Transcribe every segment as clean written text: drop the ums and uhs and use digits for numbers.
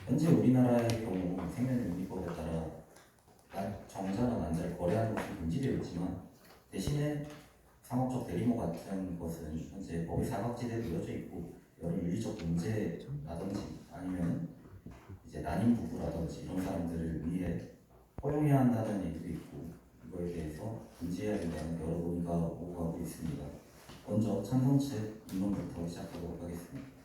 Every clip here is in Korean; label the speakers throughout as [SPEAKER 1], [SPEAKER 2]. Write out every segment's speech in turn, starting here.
[SPEAKER 1] 현재 우리나라의 경우 생명윤리법에 따라 정자나 난자를 거래하는 것은 금지되어 있지만 대신에 상업적 대리모 같은 것은 현재 법의 사각지대에 놓여져 있고 여러 윤리적 문제라든지 아니면 이제 난임 부부라든지 이런 사람들을 위해 허용해야 한다는 얘기도 있고 이거에 대해서 금지해야 된다는 여러 논의가 오고 가고 있습니다. 먼저 찬성 측 인론부터 시작하도록 하겠습니다.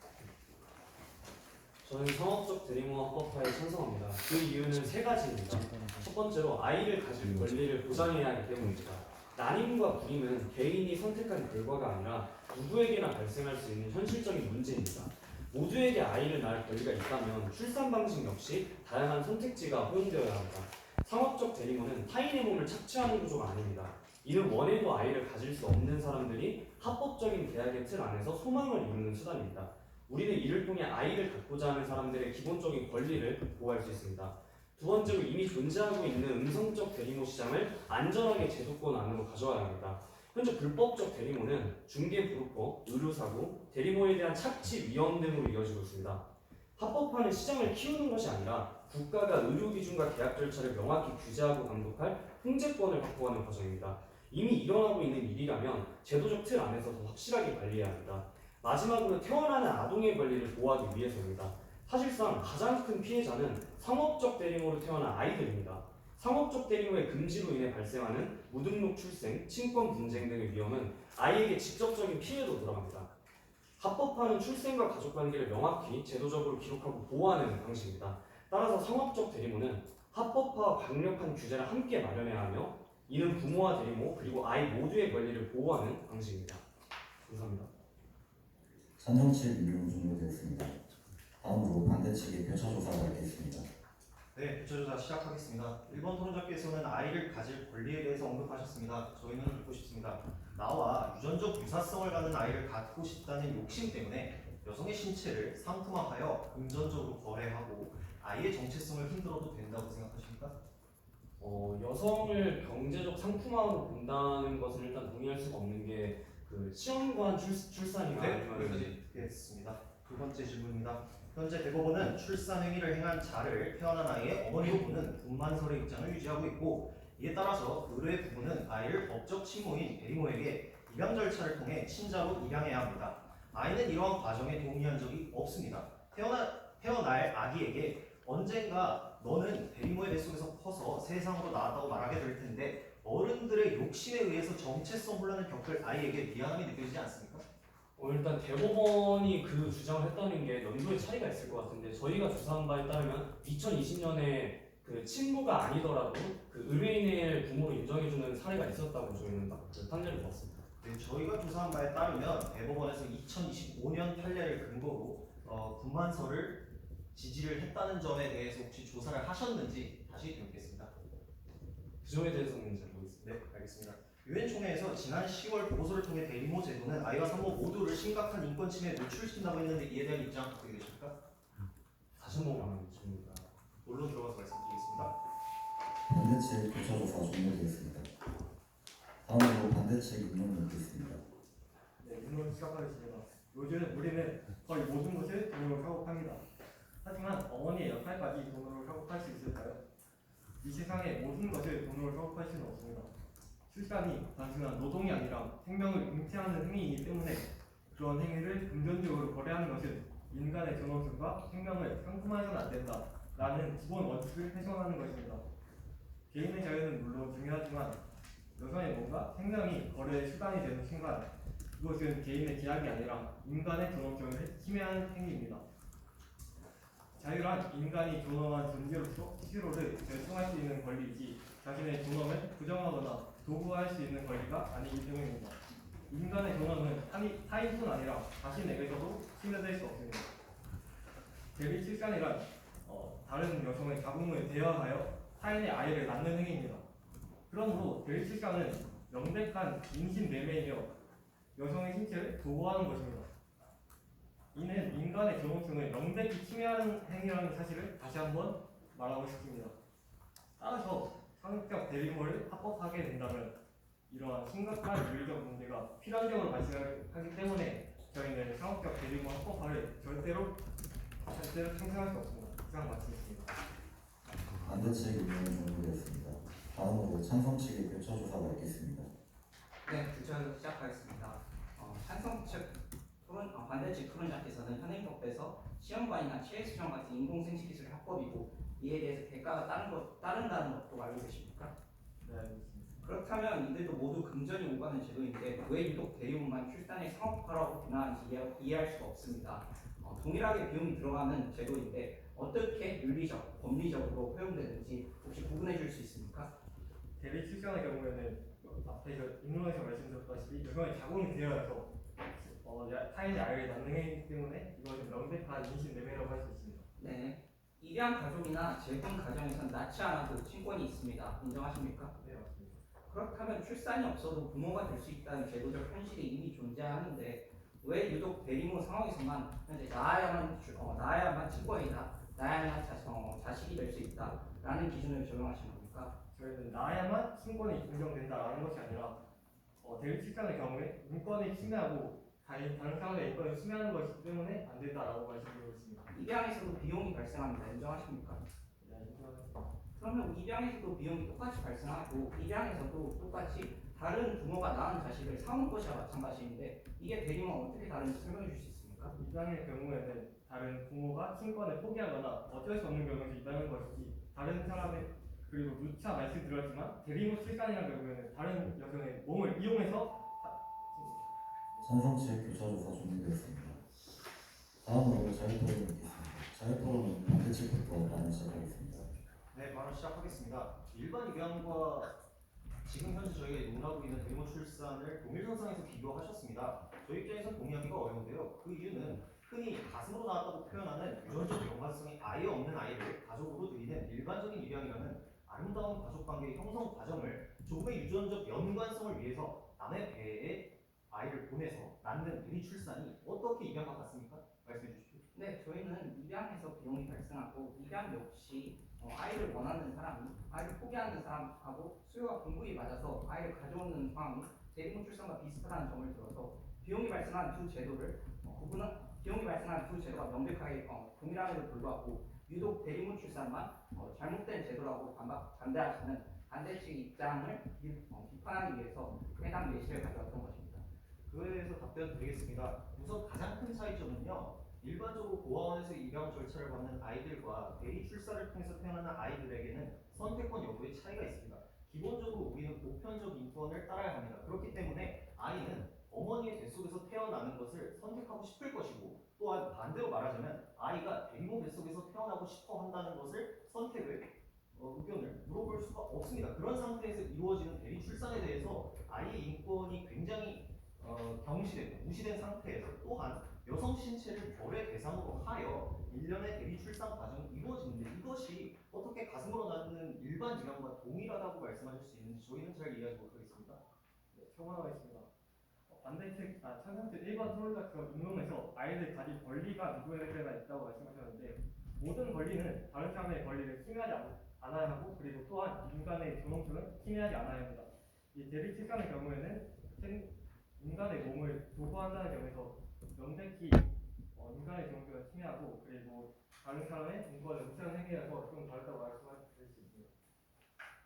[SPEAKER 2] 저는 상업적 대리모 합법화에 찬성합니다. 그 이유는 세 가지입니다. 첫 번째로 아이를 가질 권리를 보장해야 하기 때문입니다. 난임과 불임은 개인이 선택한 결과가 아니라 누구에게나 발생할 수 있는 현실적인 문제입니다. 모두에게 아이를 낳을 권리가 있다면 출산 방식 역시 다양한 선택지가 허용되어야 합니다. 상업적 대리모는 타인의 몸을 착취하는 구조가 아닙니다. 이는 원해도 아이를 가질 수 없는 사람들이 합법적인 계약의 틀 안에서 소망을 이루는 수단입니다. 우리는 이를 통해 아이를 갖고자 하는 사람들의 기본적인 권리를 보호할 수 있습니다. 두 번째로 이미 존재하고 있는 음성적 대리모 시장을 안전하게 제도권 안으로 가져와야 합니다. 현재 불법적 대리모는 중개 브로커, 의료사고, 대리모에 대한 착취, 위험 등으로 이어지고 있습니다. 합법화는 시장을 키우는 것이 아니라 국가가 의료 기준과 계약 절차를 명확히 규제하고 감독할 통제권을 확보하는 과정입니다. 이미 일어나고 있는 일이라면 제도적 틀 안에서 더 확실하게 관리해야 합니다. 마지막으로 태어나는 아동의 권리를 보호하기 위해서입니다. 사실상 가장 큰 피해자는 상업적 대리모로 태어난 아이들입니다. 상업적 대리모의 금지로 인해 발생하는 무등록 출생, 친권 분쟁 등의 위험은 아이에게 직접적인 피해도 돌아갑니다. 합법화는 출생과 가족관계를 명확히 제도적으로 기록하고 보호하는 방식입니다. 따라서 상업적 대리모는 합법화와 강력한 규제를 함께 마련해야 하며 이는 부모와 대리모 그리고 아이 모두의 권리를 보호하는 방식입니다. 감사합니다.
[SPEAKER 1] 찬성 측 인론 종료되었습니다. 다음으로 반대 측의 표차조사가 있겠습니다.
[SPEAKER 3] 네, 표차조사 시작하겠습니다. 1번 토론자께서는 아이를 가질 권리에 대해서 언급하셨습니다. 저희는 듣고 싶습니다. 나와 유전적 유사성을 갖는 아이를 갖고 싶다는 욕심 때문에 여성의 신체를 상품화하여 금전적으로 거래하고 아이의 정체성을 흔들어도 된다고 생각하십니까?
[SPEAKER 2] 여성을 경제적 상품화로 본다는 것은 일단 동의할 수가 없는 게 그 시험관 출산이나
[SPEAKER 3] 네,
[SPEAKER 2] 아니면
[SPEAKER 3] 여기까지 듣겠습니다. 두 번째 질문입니다. 현재 대법원은 출산 행위를 행한 자를 태어난 아이의 어머니로 보는 분만설의 입장을 유지하고 있고 이에 따라서 의뢰 부부는 아이를 법적 친모인 대리모에게 입양 절차를 통해 친자로 입양해야 합니다. 아이는 이러한 과정에 동의한 적이 없습니다. 태어날 아기에게 언젠가 너는 대리모의 뱃속에서 커서 세상으로 나왔다고 말하게 될 텐데 어른들의 욕심에 의해서 정체성 혼란을 겪을 아이에게 미안함이 느껴지지 않습니까?
[SPEAKER 2] 일단 대법원이 그 주장을 했다는 게 연도의 차이가 있을 것 같은데 저희가 조사한 바에 따르면 2020년에 그 친부가 아니더라도 그 의뢰인을 부모로 인정해주는 사례가 있었다고 저희는 그 판례를 봤습니다.
[SPEAKER 3] 네, 저희가 조사한 바에 따르면 대법원에서 2025년 판례를 근거로 분만설을 지지를 했다는 점에 대해서 혹시 조사를 하셨는지 다시 묻겠습니다.
[SPEAKER 2] 그 점에 대해서는 잘 모르겠습니다.
[SPEAKER 3] 네, 알겠습니다. 유엔 총회에서 지난 10월 보고서를 통해 대리모 제도는 아이와 산모 모두를 심각한 인권 침해에 노출시킨다고 했는데 이에 대한 입장 어떻게 되십니까?
[SPEAKER 2] 다시 한번 말씀드립니다.
[SPEAKER 3] 논론 들어가서 말씀드리겠습니다.
[SPEAKER 1] 반대 측 표차조사 종료되었습니다. 다음으로 반대 측 인론 묻겠습니다.
[SPEAKER 4] 네, 인론 시작하겠습니다. 요즘 우리는 거의 모든 것을 돈으로 사고 팝니다. 하지만 어머니의 역할까지 돈으로 사고 팔 수 있을까요? 이 세상의 모든 것을 돈으로 사고 팔 수는 없습니다. 출산이 단순한 노동이 아니라 생명을 잉태하는 행위이기 때문에 그런 행위를 금전적으로 거래하는 것은 인간의 존엄성과 생명을 상품화해서는 안 된다라는 기본 원칙을 훼손하는 것입니다. 개인의 자유는 물론 중요하지만 여성의 몸과 생명이 거래의 수단이 되는 순간 그것은 개인의 제약이 아니라 인간의 존엄성을 침해하는 행위입니다. 자유란 인간이 존엄한 존재로서 스스로를 결정할 수 있는 권리이지 자신의 존엄을 부정하거나 도구화할 수 있는 권리가 아니기 때문입니다. 인간의 존엄은 타인뿐 아니라 자신에게서도 침해될 수 없습니다. 대리 출산이란 다른 여성의 자궁을 대여하여 타인의 아이를 낳는 행위입니다. 그러므로 대리 출산은 명백한 임신 매매이며 여성의 신체를 도구화하는 것입니다. 이는 인간의 존엄성을 명백히 침해하는 행위라는 사실을 다시 한번 말하고 싶습니다. 따라서 상습적 대리모를 합법하게 된다면 이러한 심각한 윤리적 문제가 필연적으로 발생하기 때문에 저희는 상업적 대리모 합법화를 절대로 찬성할 수 없습니다. 이상 마치겠습니다.
[SPEAKER 1] 반대 측 의견은 종료되었습니다. 다음으로 찬성 측의 교차 조사가 있겠습니다.
[SPEAKER 5] 네, 교차로 시작하겠습니다. 찬성 측 반대 측 토론자께서는 현행법에서 시험관이나 체외수정 같은 인공생식기술 합법이고 이에 대해서 대가가 따른다는 것도 알고 계십니까?
[SPEAKER 4] 네, 알겠습니다.
[SPEAKER 5] 그렇다면 이들도 모두 금전이 오가는 제도인데 왜 유독 대리운만 출산의 상업화라고 비난하는지 이해할 수가 없습니다. 동일하게 비용이 들어가는 제도인데 어떻게 윤리적, 법리적으로 허용되는지 혹시 구분해 줄 수 있습니까?
[SPEAKER 4] 대리 출산의 경우에는 앞에 인문에서 말씀드렸다시피 여성의 자궁이 되어서 타인의 아이를 낳는 행위이기 때문에 이것은 명백한 인신매매라고 할 수 있습니다.
[SPEAKER 5] 네, 입양 가족이나 재혼 가정에선 낳지 않아도 친권이 있습니다. 인정하십니까?
[SPEAKER 4] 네, 맞습니다.
[SPEAKER 5] 그렇다면 출산이 없어도 부모가 될 수 있다는 제도적 현실이 이미 존재하는데 왜 유독 대리모 상황에서만 현재 낳아야만 친권이다, 낳아야만 자식이 될 수 있다라는 기준을 적용하신 겁니까?
[SPEAKER 4] 저희는 낳아야만 친권이 인정된다라는 것이 아니라 대리 출산의 경우에 인권을 침해하고 다른 사람의 인권을 침해하는 것이기 때문에 안 된다라고 말씀드리고 있습니다.
[SPEAKER 5] 입양에서도 비용이 발생합니다. 인정하십니까?
[SPEAKER 4] 네, 인정합니다.
[SPEAKER 5] 그러면 입양에서도 비용이 똑같이 발생하고 입양에서도 똑같이 다른 부모가 낳은 자식을 사온 것이와 마찬가지인데 이게 대리모와 어떻게 다른지 설명해 줄 수 있습니까?
[SPEAKER 4] 입양의 경우에는 다른 부모가 친권을 포기하거나 어쩔 수 없는 경우에서 입양한 것이지 다른 사람의 그리고 누차 말씀드렸지만 대리모 출산이라는 경우에는 다른 여성의 몸을 이용해서
[SPEAKER 1] 찬성 측 교차 조사 종료되었습니다. 다음으로 자유토론이 있겠습니다. 자유토론은 반대 측부터 발언 시작하겠습니다.
[SPEAKER 3] 네, 바로 시작하겠습니다. 일반 입양과 지금 현재 저희가 논하고 있는 대리모 출산을 동일선상에서 비교하셨습니다. 저희 입장에서는 동의하기가 어려운데요. 그 이유는 흔히 가슴으로 나왔다고 표현하는 유전적 연관성이 아예 없는 아이를 가족으로 들이는 일반적인 입양이라는 아름다운 가족관계의 형성 과정을 조금의 유전적 연관성을 위해서 남의 배에 아이를 보내서 낳는 대리 출산이 어떻게 입양과 같습니까? 말씀해 주십시오.
[SPEAKER 5] 네, 저희는 입양에서 비용이 발생하고 입양 역시 아이를 원하는 사람이 아이를 포기하는 사람하고 수요와 공급이 맞아서 아이를 가져오는 상황이 대리모 출산과 비슷하다는 점을 들어서 비용이 발생한 두 제도가 명백하게 동일함에도 불구하고 유독 대리모 출산만 잘못된 제도라고 반대하시는 반대 측 입장을 비판하기 위해서 해당 예시를 가져왔던 것입니다.
[SPEAKER 3] 그에 대해서 답변 드리겠습니다. 우선 가장 큰 차이점은요. 일반적으로 고아원에서 입양 절차를 받는 아이들과 대리 출산을 통해서 태어나는 아이들에게는 선택권 여부의 차이가 있습니다. 기본적으로 우리는 보편적 인권을 따라야 합니다. 그렇기 때문에 아이는 어머니의 뱃속에서 태어나는 것을 선택하고 싶을 것이고 또한 반대로 말하자면 아이가 대리모 뱃속에서 태어나고 싶어 한다는 것을 의견을 물어볼 수가 없습니다. 그런 상태에서 이루어지는 대리 출산에 대해서 아이의 인권이 굉장히 경시되고 무시된 상태에서 또한 여성 신체를 결의 대상으로 하여 일련의 대리 출산 과정이 이루어지는데 이것이 어떻게 가슴으로 낳는 일반 입양과 동일하다고 말씀하실 수 있는지 저희는 잘 이해하지 못하겠습니다.
[SPEAKER 4] 네, 첨언하겠습니다. 찬성측 1번 토론자께서 인문에서 아이를 가질 권리가 누구에게나 있다고 말씀하셨는데 모든 권리는 다른 사람의 권리를 침해하지 않아야 하고 그리고 또한 인간의 존엄성을 침해하지 않아야 합니다. 이 대리 출산의 경우에는 인간의 몸을 도구한다는 점에서 명백히 인간의 존엄성을 침해하고 그리고 다른 사람의 인권을 무시하는 행위라서 좀 다르다고 말씀하실 수 있습니다.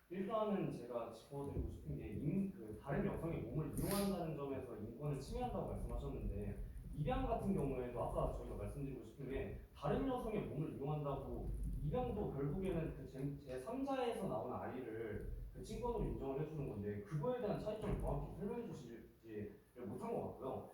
[SPEAKER 2] 일단은 제가 짚어드리고 싶은 게 다른 여성의 몸을 이용한다는 점에서 인권을 침해한다고 말씀하셨는데 입양 같은 경우에도 아까 저희가 말씀드리고 싶은 게 다른 여성의 몸을 이용한다고 입양도 결국에는 그 제3자에서 나온 아이를 그 친권으로 인정을 해주는 건데 그거에 대한 차이점을 정확히 설명해 주시지 못한 것 같고요.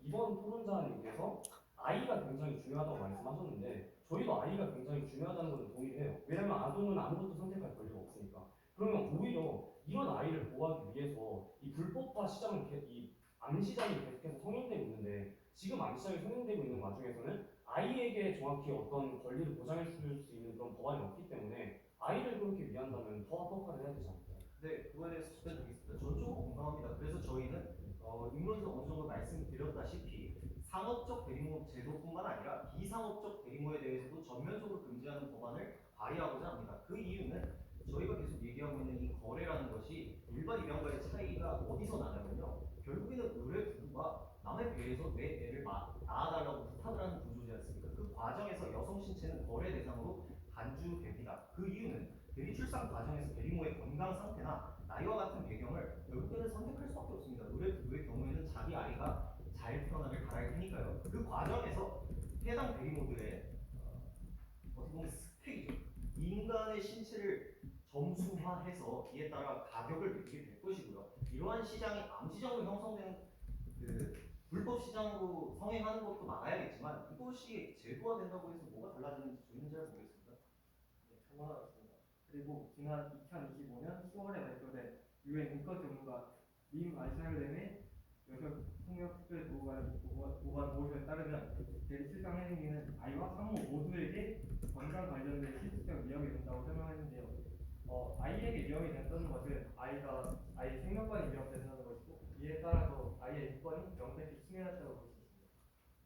[SPEAKER 2] 이번 토론자님께서 아이가 굉장히 중요하다고 말씀하셨는데 저희도 아이가 굉장히 중요하다는 것은 동의해요. 왜냐하면 아동은 아무것도 선택할 권리가 없으니까. 그러면 오히려 이런 아이를 보호하기 위해서 이 불법화 시장을 이 암시장이 계속해서 성행되고 있는데 지금 암시장이 성행되고 있는 와중에서는 아이에게 정확히 어떤 권리를 보장해 줄 수 있는 그런 법안이 없기 때문에 아이를 그렇게 위한다면 더 합법화를 해야 되지 않을까요?
[SPEAKER 3] 네, 그거에 대해서 답변드리겠습니다. 전적으로 공감합니다. 그래서 저희는 인문에서 어느 정도 말씀드렸다시피 상업적 대리모 제도뿐만 아니라 비상업적 대리모에 대해서도 전면적으로 금지하는 법안을 발의하고자 합니다. 그 이유는 저희가 계속 얘기하고 있는 이 거래라는 것이 일반 입양과의 차이가 어디서 나냐면요. 결국에는 의뢰 부부가 남의 배에서 내 애를 낳아달라고 부탁을 하는 구조지 않습니까? 그 과정에서 여성 신체는 거래 대상으로 간주됩니다. 그 이유는 대리 출산 과정에서 대리모의 건강 상태나 나이와 같은 배경을 결국에는 선택할 수밖에 없습니다. 의뢰부의 경우에는 자기 아이가 잘 태어나길 바랄 테니까요. 그 과정에서 해당 대리모들의 어떻게 보면 스펙이죠. 인간의 신체를 점수화해서 이에 따라 가격을 매기게 될 것이고요. 이러한 시장이 암시장으로 형성되는 그 불법 시장으로 성행하는 것도 막아야겠지만 이것이 제도화된다고 해서 뭐가 달라지는지 저희는 잘 모르겠습니다.
[SPEAKER 4] 네, 참고하겠습니다. 그리고 지난 2025년 10월에 발표된 유엔 인권 전문가 님 알샤르렘의 여성 폭력 특별 보관 보고서에 따르면 대리 출산 행위는 아이와 산모 모두에게 건강 관련된 실질적 위험이 된다고 설명했는데요. 아이에게 위험이 된다는 것은 아이의 생명권이 위협된다는 것이고 이에 따라서 아이의 인권이 명백히 침해된다고 볼 수 있습니다.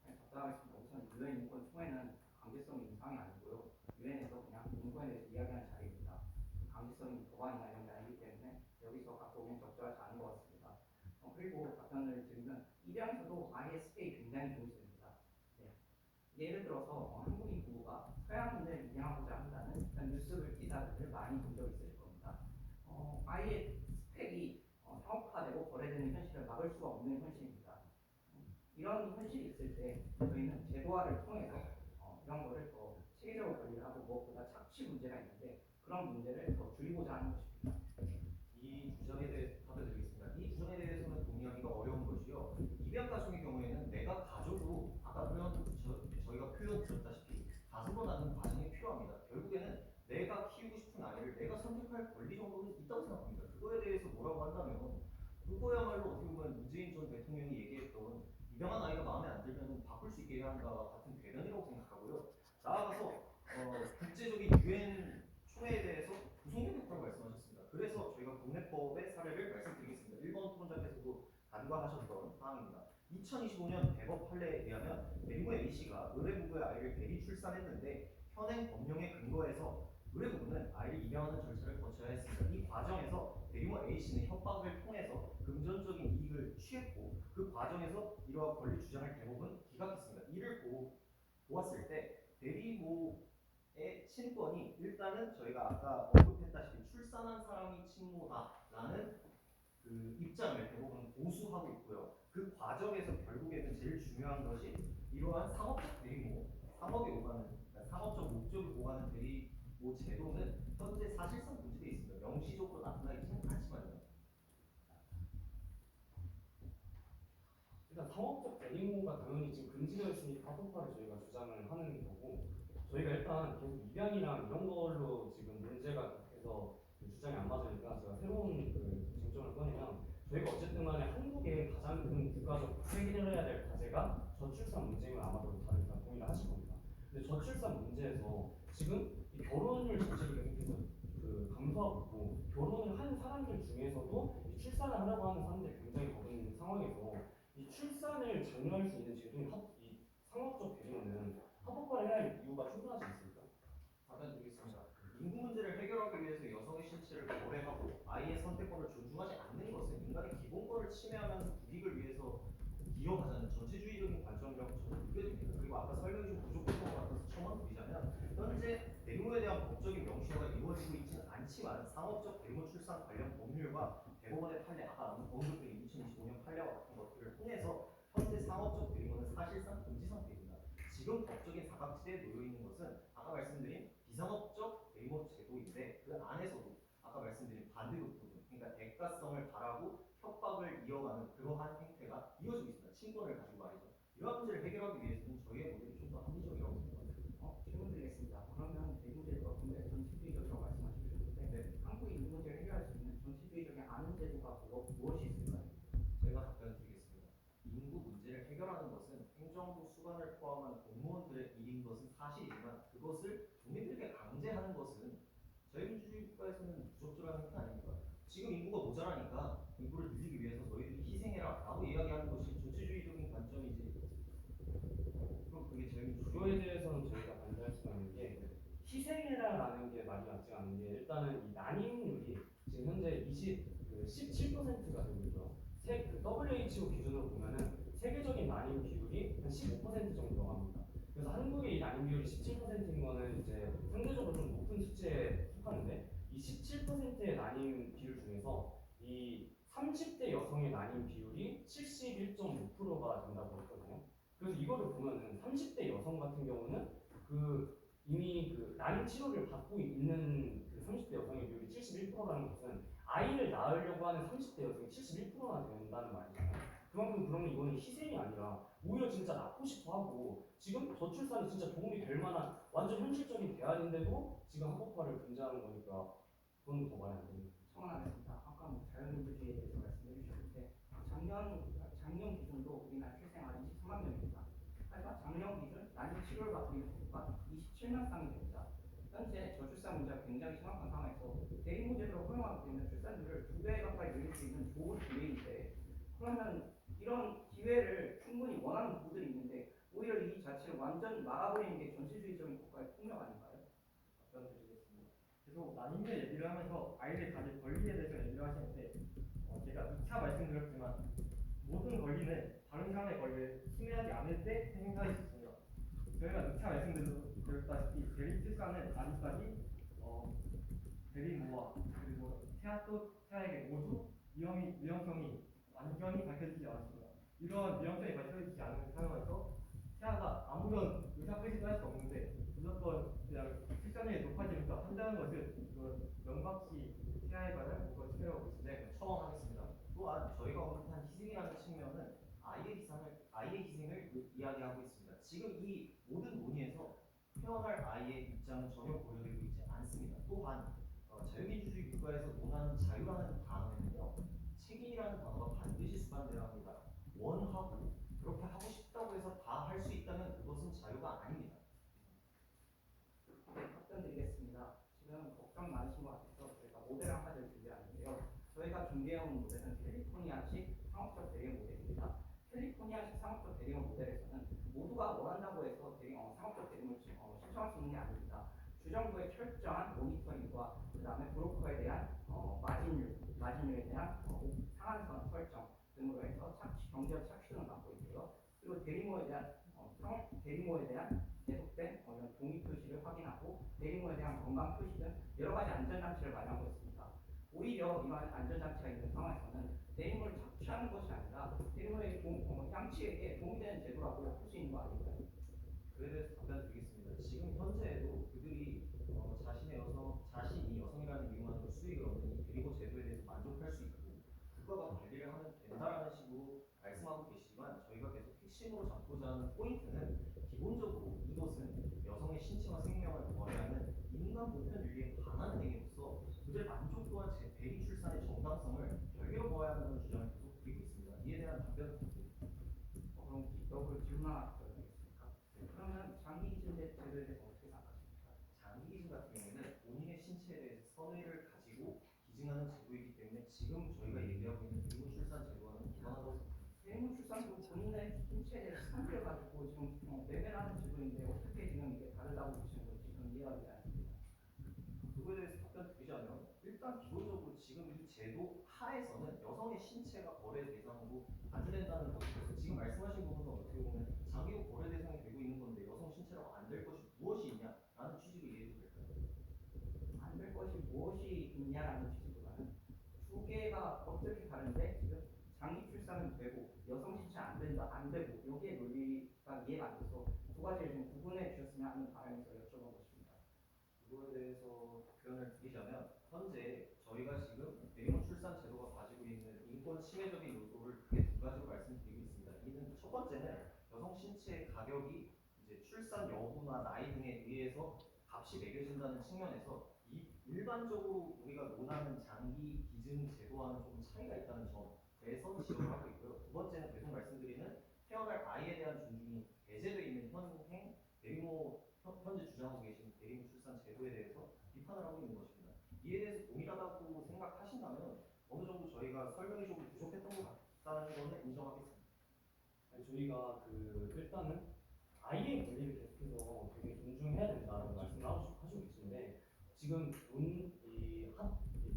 [SPEAKER 5] 네, 답변하겠습니다. 우선 유엔 인권 총회는 강제성 인상이 아니고요. 유엔에서 그냥 인권에 대해서 이야기하는 자리입니다. 강제성인 법안이나 이런 게 아니기 때문에 여기서 갖고 오면 적절하지 않은 것 같습니다. 그리고 답변을 드리면 입양에서도 아이의 스펙이 굉장히 중요합니다. 네. 예를 들어서 한국인 부부가 서양인을 입양하고자 한다는 그런 뉴스 기사들을 많이 본 적이 있을 겁니다. 아이의 스펙이 상업화되고 거래되는 현실을 막을 수가 없는 현실입니다. 이런 현실이 있을 때 저희는 제도화를 통해서 이런 거를 더 체계적으로 관리를 하고 무엇보다 착취 문제가 있는데 그런 문제를 더 줄이고자 하는 것입니다.
[SPEAKER 3] 이 주장에 대해 답변드리겠습니다. 이 주장에 대해서는 동의하기가 어려운 것이요. 입양 가정의 경우에는 내가 가져도 아까 저희가 표현 드렸다시피 다소로 나는 과정이 필요합니다. 결국에는 내가 키우고 싶은 아이를 내가 선택할 권리 정도는 있다고 생각합니다. 그거에 대해서 뭐라고 한다면 그거야말로 어떻게 보면 문재인 전 대통령이 얘기했던 입양한 아이가 마음에 안 들면 바꿀 수 있게 해야 한다 같은 배변이라고 생각하고요. 나아가서 국제적인 유엔 총회에 대해서 구속력이라고 말씀하셨습니다. 그래서 저희가 국내법의 사례를 말씀드리겠습니다. 1번 토론자께서도 간과하셨던 사항입니다. 2025년 대법 판례에 의하면 대리모 A씨가 의뢰부부의 아이를 대리 출산했는데 현행 법령에 근거해서 의뢰부부는 아이를 입양하는 절차를 거쳐야 했습니다. 이 과정에서 대리모 A씨는 협박을 통해서 금전적인 이익을 취했고 그 과정에서 이러한 권리 주장을 대법은 기각했습니다. 이를 보았을 때 대리모의 친권이 일단은 저희가 아까 언급했다시피 출산한 사람이 친모다라는 그 입장을 대부분 고수하고 있고요. 그 과정에서 결국에는 제일 중요한 것이 이러한 상업적 대리모, 상업에 오가는 그러니까 상업적 목적을 오가는 대리모 제도는 현재 사실상 문제되어 있습니다. 명시적으로 나타나 있지는 않지만요.
[SPEAKER 2] 일단 상업적 대리모가 당연히 지금 금지되어 있으니까 합법화를 저희가 주장을 하는 거고 저희가 일단 계속 입양이랑 이런 걸로 지금 문제가 계속해서 주장이 안 맞으니까 제가 새로운 그 쟁점을 꺼내면 저희가 어쨌든 간에 한국의 가장 큰 국가적 해결해야 될 과제가 저출산 문제임을 아마도 다들 다 동의를 하실 겁니다. 근데 저출산 문제에서 지금 이 결혼을 자체를 계속해서 그 감소하고 있고 결혼을 한 사람들 중에서도 이 출산을 하려고 하는 사람들이 굉장히 적은 상황에서 이 출산을 장려할 수 있는 제도인 이 상업적 대리모는 합법화를 해야 할 이유가 충분하지 않습니까?
[SPEAKER 3] 답변드리겠습니다. 인구 문제를 해결하기 위해서 여성의 신체를 거래하고 아이의 선택권을 존중하지 않는 것은 인간의 기본권을 침해하면서 국익을 위해서 기여하자는 전체주의적인 관점이라고 저는 느껴집니다. 그리고 아까 설명이 좀 부족했던 것 같아서 첨언 드리자면 현재 대리모에 대한 법적인 명시화가 이루어지고 있지는 않지만 상업적 대리모 출산 관련 법률과 대법원의 판례, 아까 언급드린 2025년 판례와 같은 것들을 통해서 현재 상업적 대리모는 사실상 금지 상태입니다. 지금 법적인 사각지대에 놓여 있는 것은 아까 말씀드린 비상업적 대리모 제도인데 그 안에서도 아까 말씀드린 반대급 부분, 그러니까 대가성을 바라고 협박을 이어가는 그러한 행태가 이어지고 있습니다. 친권을 가지고 말이죠. 이러한 문제를 해결하기 위해서는 저희의 모델이 좀 더 합리적이라고 생각합니다.
[SPEAKER 5] 질문 드리겠습니다. 그러면 이 문제가 굉장히 전체주의적이라고 말씀하셨는데
[SPEAKER 3] 네.
[SPEAKER 5] 한국이 이 문제를 해결할 수 있는 전체주의적인 아는 제도가 무엇이 있을까요?
[SPEAKER 3] 제가 답변을 드리겠습니다. 인구 문제를 해결하는 것은 행정부 수반을 포함한 공무원들의 일인 것은 사실이지만 그것을 국민들에게 강제하는 것은 자유민주주의 국가에서는 부적절한 행태 아닙니까? 지금 인구가 모자라니까 인구를 늘리기 위해서 너희들이 희생해라 라고 이야기하는 것이 전체주의적인 관점이지. 그럼 그게 자유민주주의.
[SPEAKER 2] 그거에 대해서는 저희가 반대할 수가 있는 게 희생해라라는 게 말이 맞지 않은 게 일단은 이 난임률이 지금 현재 17%가 되고 있죠. WHO 기준으로 보면은 세계적인 난임 비율이 한 15% 정도 합니다. 그래서 한국의 이 난임 비율이 17%인 거는 이제 상대적으로 좀 높은 수치에 속하는데 이 17%의 난임 비율 중에서 이 30대 여성의 난임 비율이 71.6%가 된다고 했거든요. 그래서 이거를 보면은 30대 여성 같은 경우는 그 이미 그 난임 치료를 받고 있는 그 30대 여성의 비율이 71%라는 것은 아이를 낳으려고 하는 30대 여성이 71%나 된다는 말이잖아요. 그만큼 그러면 이거는 희생이 아니라 오히려 진짜 낳고 싶어 하고 지금 저출산이 진짜 도움이 될 만한 완전 현실적인 대안인데도 지금 합법화를 금지하는 거니까 그건 더 말이 안 됩니다.
[SPEAKER 5] 청원하겠습니다. 아까 뭐 자연인주주의에 대해서 말씀해 주셨는데 작년 기준도 우리나라 출생아는 23만 명입니다. 하지만 작년 기준 난임 치료를 받고 있는 부부가 27만 쌍이 됩니다. 현재 저출산 문제가 굉장히 심각한 상황에서 대리모 제도로 허용하게 되면 출산율을 2배 가까이 늘릴 수 있는 좋은 기회인데 그러면 이런 기회를 충분히 원하는 부부들이 있는데 오히려 이 자체를 완전 막아버리는 게 전체주의적인 국가의 폭력 아닌가요?
[SPEAKER 4] 답변 드리겠습니다. 계속 난임제 얘기를 하면서 아이를 가질 권리에 대해서 얘기를 하시는데 제가 2차 말씀드렸지만 모든 권리는 다른 사람의 권리를 침해하지 않을 때 행사할 수 있습니다. 저희가 2차 말씀드렸다시피 대리 출산은 아직까지 대리모와 그리고 태아 또 태아에게 모두 위험성이 완전히 밝혀지지 않았습니다. 이런 위험성이 밝혀지지 않은 상황에서 태아가 아무런 의사 표시도 할 수 없는데 무조건 그냥 출산율이 높아지니까 한다는 것은 이건 명박시 태아에 관한 무거 침해하고 있습니다.
[SPEAKER 3] 네, 처언하겠습니다. 또한 저희가 언급한 희생이라는 측면은 아이의 희생을 이야기하고 있습니다. 지금 이 모든 논의에서 태어날 아이의 입장은 전혀 고려되고 있지 않습니다. 또한 자유민주주의 국가에서 논하는 자유라는 단어에는요, 책임이라는 단어가 반드시 수반되어야 합니다. 원하고 그렇게 하고 싶다고 해서 다 할 수 있다면 그것은 자유가 아닙니다.
[SPEAKER 5] 네, 답변 드리겠습니다. 지금 걱정 많으신 것 같아서 저희가 모델 한 가지를 준비하는데요. 저희가 준비해온 모델은 캘리포니아식 상업적 대리인 모델입니다. 캘리포니아식 상업적 대리인 모델에서는 모두가 원한다고 해서 상업적 대리인을 신청할 수 있는 게 아닙니다. 주정부의 철저한 모니터링과 그 다음에 브로커에 대한 마진율에 대한 상한선 설정 등으로 해서 경제적 착취를 받고 있고요. 그리고 대리모에 대한 계속된 이런 동의 표시를 확인하고 대리모에 대한 건강 표시 등 여러 가지 안전장치를 마련하고 있습니다. 오히려 이러한 안전장치가 있는 상황에서는 대리모를 착취하는 것이 아니라 대리모의 양치에게 도움이 되는 제도라고 할 수 있는 거 아닌가요?
[SPEAKER 3] 그에 대해서 답변 드리겠습니다. 지금 현재에도 그들이 자신이 여성이라는 이유만으로 수익을 얻는 이 대리모 제도에 대해서 만족할 수 있고 국가가 관리를 하면 된다라는 식으로 말씀하고 계시지만 저희가 계속 핵심으로 잡고자 하는 포인트는 기본적으로 이것은 여성의 신체와 생명을 거래하는 인간 보편 윤리에 반하는 행위로서 그들 만족 또한 대리 출산의 정당성을 별개로 보아야 한다는 주장을 계속 드리고 있습니다. 이에 대한 답변을 부탁드립니다.
[SPEAKER 5] 그럼 기적으로 질문 하나 드려야겠습니까? 그러면 장기 기준 제도에 대해서 어떻게 생각하십니까?
[SPEAKER 3] 장기 기준 같은 경우에는 본인의 신체에 대해서 선의를 가지고 기증하는 제도이기 때문에 지금 저희가 얘기하고 있는 의무 출산 제도와는 무관하다고 생각합니다.
[SPEAKER 5] 대리모 출산도 본인의 신체에 대해서 선의를 가지고 지금 외면하는 제도인데 어떻게 지금 이게 다르다고 보시는 건지 저는 이해가 되지 않습니다.
[SPEAKER 3] 그거에 대해서 답변 드리자면 일단 기본적으로 지금 이 제도 하에서는 여성의 신체가 거래 대상으로 안 된다는 것이고 지금 말씀하신 부분은 어떻게 보면 장기고 거래 대상이 되고 있는 건데 여성 신체라고 안 될 것이 무엇이 있냐라는 취지로 이해해도 될까요?
[SPEAKER 5] 안 될 것이 무엇이 있냐라는 취지보다는 두 개가 어떻게 다른데 지금 장기 출산은 되고 여성 신체 안 되고 여기에 논리가 이해가 안 돼서 두 가지를 좀 구분해 주셨으면 하는 바람에서 여쭤본 것입니다.
[SPEAKER 3] 이거에 대해서 답변을 드리자면 현재 저희가 지금 대리모 출산 제도가 가지고 있는 인권 침해적인 요소를 크게 두 가지로 말씀드리고 있습니다. 이는 첫 번째는 여성 신체의 가격이 이제 출산 여부나 나이 등에 의해서 값이 매겨진다는 측면에서 일반적으로 우리가 논하는 장기 기증 제도와는 조금 차이가 있다는 점에서 지적을 하고 있고요. 두 번째는 계속 말씀드리는 태어날 아이에 대한 존중이 배제되어 있는 현행 대리모 현재 주장하고 계신 대리모 출산 제도에 대해서 비판을 하고 있는 것입니다. 이에 대해서 동일하다고 생각하신다면 어느 정도 저희가 설명이 조금 부족했던 것 같다는 것은 인정하겠습니다.
[SPEAKER 2] 아니, 저희가 일단은 아이의 권리를 계속해서 되게 존중해야 된다는 말씀을 하시고 계신데 지금 이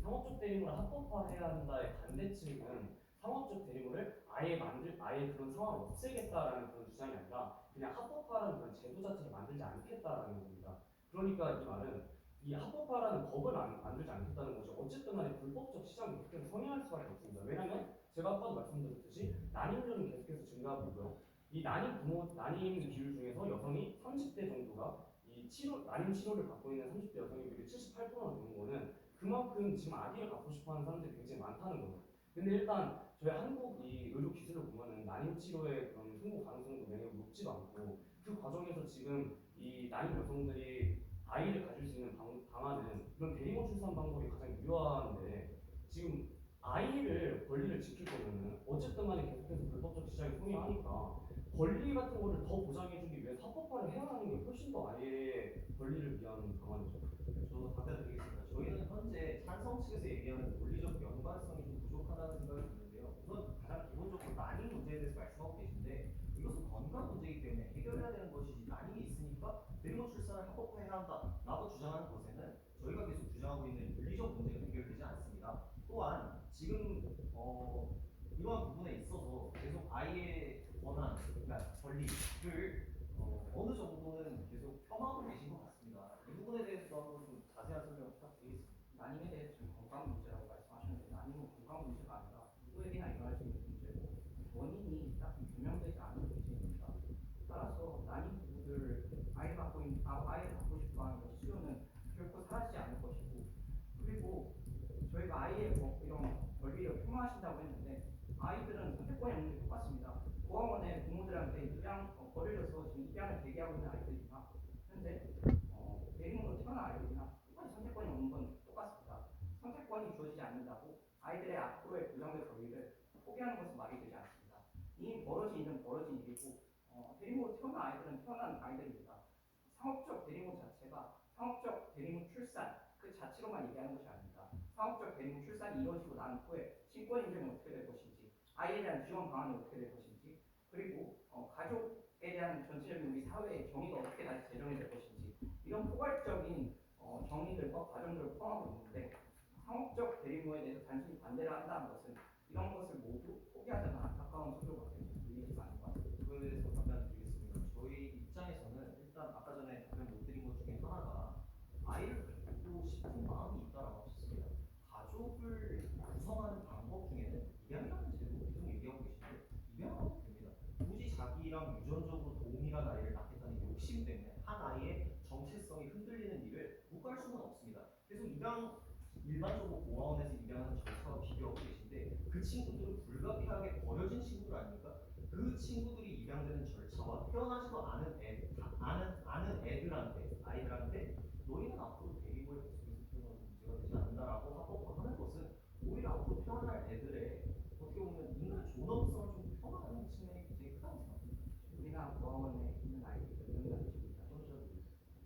[SPEAKER 2] 상업적 대리모를 합법화해야 한다의 반대측은 상업적 대리모를 아예 그런 상황을 없애겠다라는 그런 주장이 아니라 그냥 합법화라는 그런 제도 자체를 만들지 않겠다라는 겁니다. 그러니까 이 말은 이 합법화라는 법을 만들지 않겠다는 것이 어쨌든 간에 불법적 시장이 계속해서 성행할 수밖에 없습니다. 왜냐하면 제가 아까도 말씀드렸듯이 난임률은 계속해서 증가하고 있고요. 이 난임 비율 중에서 여성이 30대 정도가 이 난임 치료를 받고 있는 30대 여성의 비율이 78%나 되는 거는 그만큼 지금 아기를 갖고 싶어하는 사람들이 굉장히 많다는 거예요. 근데 일단 저희 한국 이 의료 기술을 보면은 난임 치료의 그런 성공 가능성도 매우 높지도 않고 그 과정에서 지금 이 난임 여성들이 아이를 가질 수 있는 방안은 이런 대리모 출산 방법이 가장 유효한데 지금 아이를 권리를 지킬 거면은 어쨌든 간에 계속해서 불법적 시장이 성행하니까 권리 같은 거를 더 보장해주기 위해서 합법화를 해야 하는 게 훨씬 더 아이의 권리를 위한 방안이죠.
[SPEAKER 3] 저도 답변드리겠습니다. 저희는 현재 찬성 측에서 얘기하는 논리적 연관성이 좀 부족하다는 생각이 드는데요. 우선 가장 기본적으로 난임 문제에 대해서 말씀하고 계신데 이것은 건강 문제이기 때문에 해결해야 되는 것이지 난임이 있으니까 대리모 출산을 합법화해야 한다라고 주장하는 것에는 저희가 계속 주장하고 있는 윤리적 문제가 해결되지 않습니다. 또한 지금 이러한 부분에 있어서 계속 아이의 권한, 그러니까 권리를 어느 정도는 계속 폄하하고 계신 것 같습니다. 이 부분에 대해서 한번 좀 자세한 설명 부탁드리겠습니다.
[SPEAKER 5] 난임에 대해서 지금 건강 문제라고 말씀하셨는데 난임은 건강 문제가 아니라 누구에게나 일어날 수 있는 문제고 원인이 딱히 규명되지 않은 문제입니다. 따라서 난임 부부들 아이를 갖고 싶어하는 그 수요는 결코 사라지지 않을 것이고 그리고 저희가 아이의 이런 권리를 폄하하신다고 했는데 아이들은 선택권이 없는 게 똑같습니다. 고아원에 부모들한테 버려져서 지금 입양을 대기하고 있는 아이들이나 현재 대리모로 태어난 아이들이나 똑같이 선택권이 없는 건 똑같습니다. 선택권이 주어지지 않는다고 아이들의 앞으로의 보장될 권리를 포기하는 것은 말이 되지 않습니다. 이미 벌어진 일은 벌어진 일이고 대리모로 태어난 아이들은 태어난 아이들입니다. 상업적 대리모 자체가 상업적 대리모 출산 그 자체로만 얘기하는 것이 아닙니다. 상업적 대리모 출산이 이루어지고 난 후에 친권 인정이 어떻게 될 것인지 아이에 대한 지원 방안이 어떻게 될 것인지 그리고 가족에 대한 전체적인 우리 사회의 정의가 어떻게 다시 재정이 될 것인지 이런 포괄적인 정의들과 과정들을 포함하고 있는데 상업적 대리모에 대해서 단순히 반대를 한다는 것은 이런 것을 모두 포기하자는 안타까운 소조가 들리지 않는 것 같습니다.
[SPEAKER 3] 그거에 대해서 답변드리겠습니다. 저희 입장에서는 일단 아까 전에 답변 못 드린 것 중에 하나가 아이를 갖고 싶은 마음이 있다라고 하셨습니다. 가족을 구성하는 방법 중에는 입양이라는 제도 계속 얘기하고 계신데 입양하면 됩니다. 굳이 자기랑 유전적으로 동일한 아이를 낳겠다는 욕심 때문에 한 아이의 정체성이 흔들리는 일을 묵과할 수는 없습니다. 계속 일반적으로 고아원에서 입양하는 절차와 비교하고 계신데 그 친구들은 불가피하게 버려진 친구들 아닙니까? 그 친구들이 입양되는 절차와 태어나지도 않은 아이들한테 너희는 앞으로 대리모에 계속해서 태어나서 문제가 되지 않는다라고 합법화하는 것은 오히려 앞으로 태어날 애들의 어떻게 보면 인간 존엄성을 좀 폄하하는 측면이 굉장히 크다고 생각합니다.
[SPEAKER 5] 우리나라 고아원에 있는 아이들이 몇 명이나 되십니까?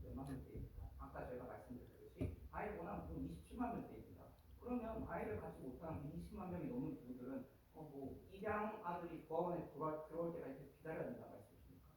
[SPEAKER 5] 몇만 명대입니다. 아까 저희가 말씀드렸듯이 아이를 원하는 분은 27만 명대입니다. 그러면 아이를 갖지 못하는 20만 명이 넘는 부부들은 입양 아들이 고아원에 들어올 때까지 기다려야 된다는 말씀이십니까?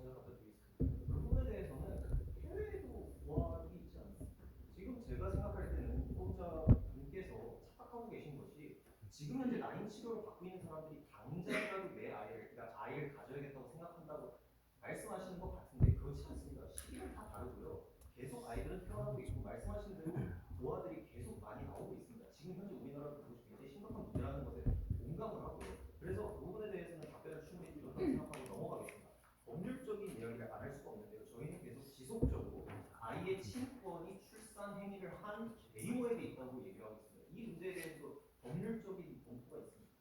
[SPEAKER 3] 제가 답변드리겠습니다. 그 부분에 대해서는 해외에도 고아들이 있지 않습니까? 지금 제가 생각할 때는 후보자분께서 착각하고 계신 것이 지금 현재 난임 치료를 받고 있는 사람들이 당장이라도 내 아이를, 그러니까 아이를 가져야겠다고 생각한다고 말씀하시는 것 같은데 그렇지 않습니다. 시기는 다 다르고요. 계속 아이들은 태어나고 있고 말씀하신 대로 고아들이 계속 많이 나오고 있습니다. 지금 현재 우리나라도 그것이 굉장히 심각한 문제라는 것에 공감을 하고요. 그래서 그 부분에 대해서는 답변을 충분히 부족하다고 생각하고 넘어가겠습니다. 법률적인 이야기를 안 할 수가 없는데요. 저희는 계속 지속적으로 아이의 친권이 출산 행위를 한 대리모에게 있다고 얘기하고 있습니다. 이 문제에 대해서도 법률적인 공포가 있습니다.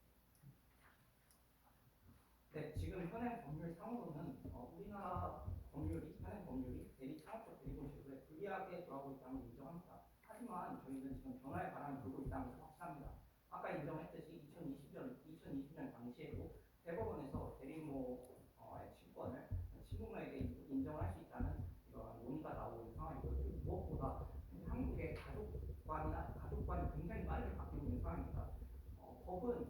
[SPEAKER 5] 네, 지금 현행 법률상으로는 우리나라 현행 법률이 상업적 대리모 제도에 불리하게 돌아가고 있다는 걸 인정합니다. 하지만 저희는 지금 변화의 바람이 불고 있다는 것을 확신합니다. 아까 인정했듯이 2020년 당시에도 대법원에서 대리모의 친권을 친부모에게 인정을 할 수 있다는 이러한 논의가 나오고 있는 상황이고 무엇보다 한국의 가족관이 굉장히 빠르게 바뀌고 있는 상황입니다. 법은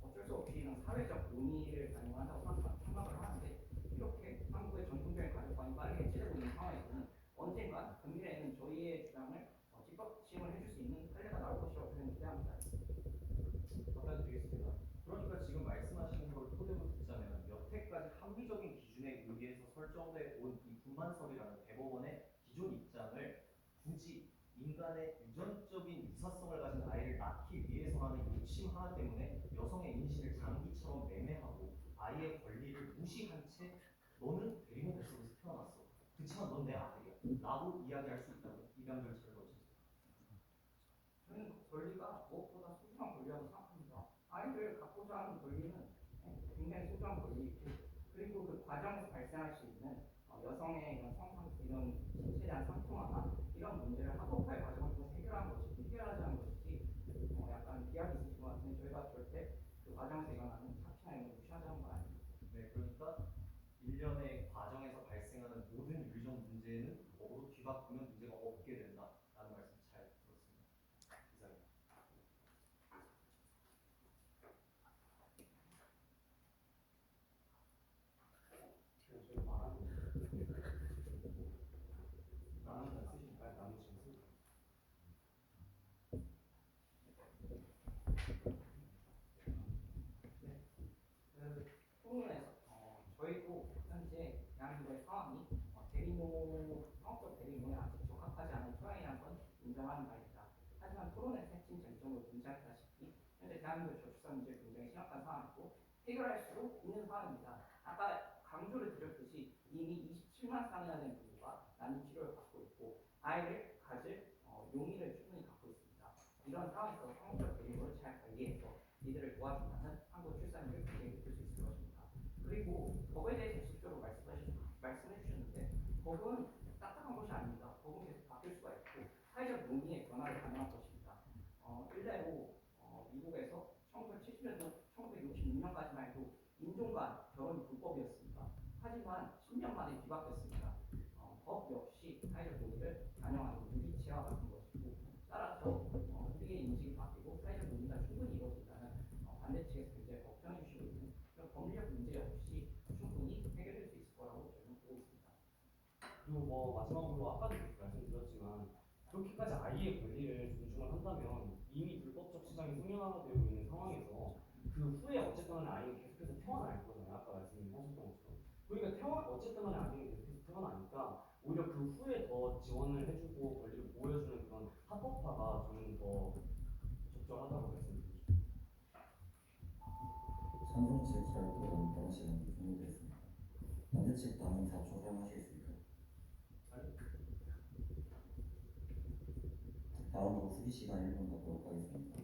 [SPEAKER 5] 어쩔 수 없이 이런 사회적 논의를 가능하다고 생각을 하는데 이렇게 한국의 전통적인 가족관이 빠르게 찌르고 있는 상황에서는 언젠가 금미래에는 저희의 주장을 뒷받침을 해줄 수 있는 판례가 나올 것이라고 저는 기대합니다.
[SPEAKER 3] 답변드리겠습니다. 그러니까 지금 말씀하시는 걸 설정돼 온 이 불만설이라는 대법원의 기존 입장을 굳이 인간의 유전적인 유사성을 가진 아이를 낳기 위해서라는 욕심 하나 때문에 여성의 임신을 장기처럼 매매하고 아이의 권리를 무시한 채 너는 대리모 뱃속에서 태어났어. 그렇지만 넌 내 아들이야. 라고 이야기할 수 있다고 입양 절차를 거쳤습니다.
[SPEAKER 5] 저는 그 권리가 무엇보다 소중한 권리라고 생각합니다. 아이를 갖고자 하는 권리는 굉장히 소중한 권리이고, 그리고 그 과정에서 발생할 수 있는 여성의 이런 이런 신체에 대한 상통화나 이런 문제를 합법화의 과정을 통해서 해결하자는 것이지 약간 비약이 있으신 것 같은데 저희가 절대 그 과정에서 일어나는 착취나 이런 걸 무시하자는 건 아닙니다.
[SPEAKER 3] 네, 그러니까 일련의 과정에서 발생하는 모든 윤리적 문제는 법으로 뒤바꾸면 문제가 없게 된다라는 말씀 잘 들었습니다. 이상입니다.
[SPEAKER 2] 저희 말하는 나는 잘 쓰시니까요. 나는 지금 쓰니까.
[SPEAKER 5] 그 토론에서 저희도 현재 대한민국의 상황이 상업적 대리모에 아직 적합하지 않은 토양이라는 건 인정하는 바입니다. 하지만 토론에서 핵심 쟁점으로 등장했다시피 현재 대한민국의 저출산 문제가 굉장히 심각한 상황이고 해결할 수 있는 상황입니다. 아까 강조를 드렸듯이 이미 27만 쌍이나 된 부부가 난임 치료를 받고 있고 아이를 가질 용의를 충분히 갖고 있습니다. 이런 상황에서 상업적 대리모를 잘 관리해서 이들을 도와준다면 한국 출산율을 굉장히 높일 수 있을 것입니다. 그리고 법에 대해서 직접적으로 말씀해 주셨는데 법은 딱딱한 것이 아닙니다. 법은 계속 바뀔 수가 있고 사회적 논의의 변화를 가능할 것입니다. 일례로 미국에서 1970년부터 1966년까지만 해도 인종간 결혼이 불법이었습니다. 하지만 10년 만에 뒤바뀌었습니다. 법 역시 사회적 논의를 반영하는 유기체와 같은 것이고 따라서 우리의 인식이 바뀌고 사회적 논의가 충분히 이루어진다면 반대 측에서 굉장히 걱정해 주시고 있는 그런 법리적 문제 없이 충분히 해결될 수 있을 거라고 저는 보고 있습니다.
[SPEAKER 2] 그리고 뭐 마지막으로 아까도 말씀드렸지만 그렇게까지 아이의 권리를 존중을 한다면 이미 불법적 시장이 생겨나되고 있는 상황에서 그 후에 어쨌든 간에 아이는 계속해서 태어날 거잖아요. 아까 말씀하셨던 것처럼. 그러니까 어쨌든 간에 아이는 계속해서 태어나니까 오히려 그 후에 더 지원을 해주고 권리를 보호해주는 그런 합법화가 저는 더 적절하다고 말씀드리고 싶습니다.
[SPEAKER 1] 찬성 측 발표는 다음 시간에 종료되었습니다. 반대 측 남은 4초 사용하실 수 있습니다. 다음으로 수기 시간 1분 갖도록 하겠습니다.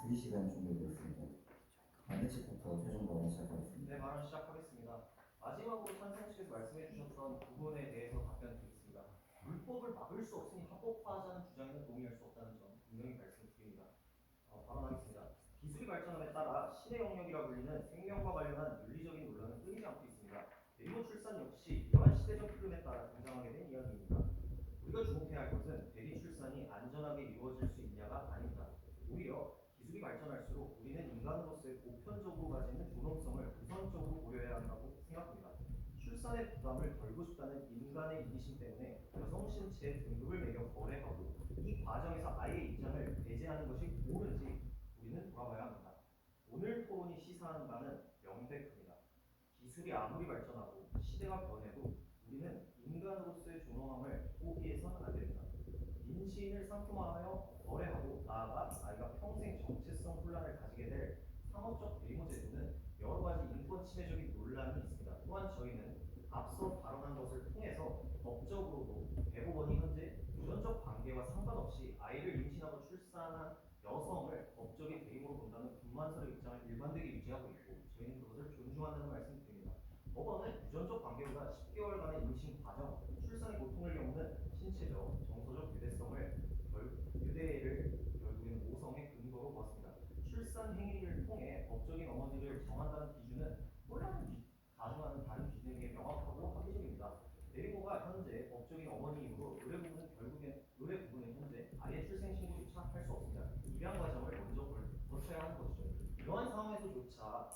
[SPEAKER 1] 수기 시간 종료되었습니다. 반대 측부터 최종 발언 시작하겠습니다.
[SPEAKER 3] 네, 발언 시작하겠습니다. 마지막으로 찬성 측에서 말씀해 주셨던 부분에 대해서 답변 드리겠습니다. 불법을 막을 수 없으니 합법화하자는 주장에는 동의할 수 없다는 점 분명히 말씀드립니다. 발언하겠습니다. 기술이 발전함에 따라 신의 영역이라 불리는 생명과 관련한 윤리적인 논란은 끊이지 않고 있습니다. 대리모 출산 역시 이러한 시대적 흐름에 따라 등장하게 된 이야기입니다. 우리가 주목해야 할 것은 대리 출산이 안전하게 이루어질 수 있냐가 아닙니다. 오히려 기술이 발전할수록 우리는 인간으로서의 보편적으로 가지는 존엄성을 우선적으로 고려해야 한다고 생각합니다. 출산의 부담을 덜고 싶다는 인간의 이기심 때문에 여성 신체에 등급을 매겨 거래하고 이 과정에서 아이의 입장을 배제하는 것이 옳은지 우리는 돌아봐야 합니다. 오늘 토론이 시사하는 바는 명백합니다. 기술이 아무리 발전하고 시대가 변해도 우리는 인간으로서의 존엄함을 포기해서는 안 됩니다. 임신을 상품화하여 거래하고 나아가 아이가 평생 정체성 혼란을 가지게 될 상업적 대리모 제도는 여러 가지 인권 침해적인 논란이 있습니다. 또한 저희는 앞서 발언한 것을 통해서 법적으로도 대법원이 현재 유전적 관계와 상관없이 아이를 임신하고 출산한 여성을 법적인 대리모로 본다는 불만설의 입장을 일관되게 유지하고 있고 저희는 그것을 존중한다는 말씀드립니다. 법원은 유전적 관계보다 10개월간의 임신 과정, 출산의 고통을 겪는 신체적, 정서적 유대를 결국에는 모성의 근거로 보았습니다. 출산 행위를 통해 법적인 어머니를 정한다는 기준은 혼란을 가중하는 다른 기준에 명확하고 합리적입니다. 대리모가 현재 법적인 어머니이므로 의뢰 부분은 현재 아예 출생 신고조차 할 수 없습니다. 입양 과정을 먼저 거쳐야 하는 것이죠. 이러한 상황에서조차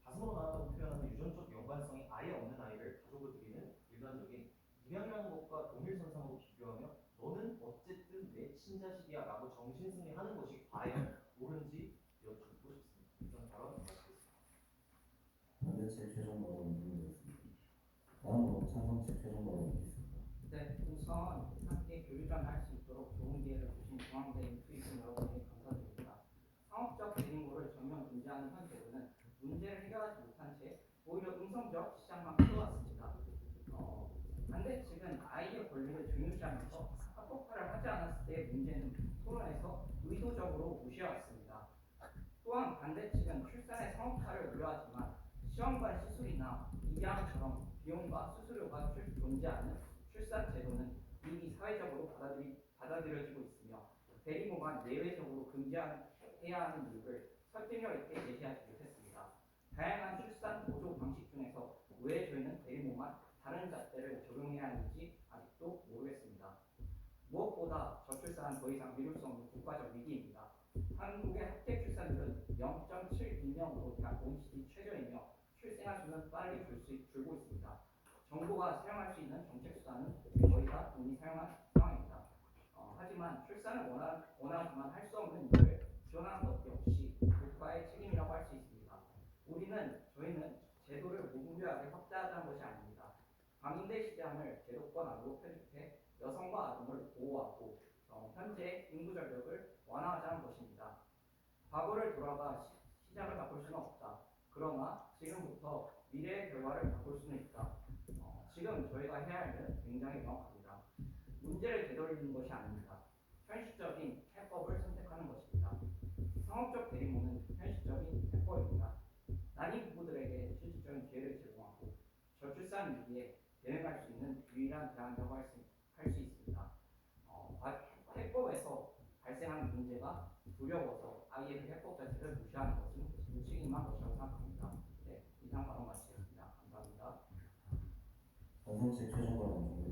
[SPEAKER 3] 가슴으로 나왔다고 표현하는 유전적 연관성이 아예 없는 아이를 가족을 드리는 일반적인 입양이라는 것과 동일선상으로 비교하며 너는 어쨌든 내 친자식이야 라고 정신승리하는 것이 과연 옳은지 여쭙고 싶습니다. 이런 발언 마치겠습니다.
[SPEAKER 1] 반대책 최종 발언 준비되었습니다. 다음으로 찬성책 최종 발언 듣겠습니다.
[SPEAKER 5] 네, 우선 함께 교류전 할 수 있도록 좋은 기회를 주신 중앙대인 투입생 여러분에게 감사드립니다. 상업적 대리모를 전면 금지하는 현재로는 문제를 해결하지 못한 채 오히려 음성적 시장만 키워왔습니다. 반대 측은 아이의 권리를 중요시하면서 합법화를 하지 않았을 때의 문제는 토론에서 의도적으로 무시해왔습니다. 또한 반대 측은 출산의 상업화를 우려하지만 시험관 시술이나 입양처럼 비용과 수수료가 존재하는 출산 제도는 이미 사회적으로 받아들여지고 있으며 대리모만 예외적으로 금지해야 하는 이유를 설득력 있게 제시하지 못했습니다. 다양한 출산 보조 방식 중에서 왜 저희는 대리모만 다른 잣대를 적용해야 하는지 아직도 모르겠습니다. 무엇보다 저출산은 더 이상 미룰 수 없는 국가적 위기입니다. 한국의 합계 출산율은 0.72명으로 대학 OECD 최저이며 출생아 수는 빠르게 줄고 있습니다. 정부가 사용할 수 있는 정책 수단은 저희가 이미 사용한 상황입니다. 하지만 출산을 원하지만 할 수 없는 일을 지원하는 것 역시 국가의 책임이라고 할 수 있습니다. 저희는 제도를 무분별하게 확대하자는 것이 아닙니다. 광인대 시장을 제도권 안으로 편입해 여성과 아동을 보호하고 현재 인구 전력을 완화하자는 것입니다. 과거를 돌아가 시장을 바꿀 수는 없다. 그러나 지금부터 미래의 결과를 바꿀 수는 있다. 지금 저희가 해야 할 일은 굉장히 명확합니다. 문제를 되돌리는 것이 아닙니다. 현실적인 해법을 선택하는 것입니다. 상업적 대리모는 현실적인 해법입니다. 난임 부부들에게 실질적인 기회를 제공하고 저출산 위기에 대응할 수 있는 유일한 대안이라고 할 수 있습니다. 해법에서 발생하는 문제가 두려워서 아예 그 해법 자체를 무시하는 것은 무책임한 것이라고 생각합니다. 네, 이상 발언 마치겠습니다. 감사합니다.
[SPEAKER 1] 찬성책 최종 발언 준비되었습니다.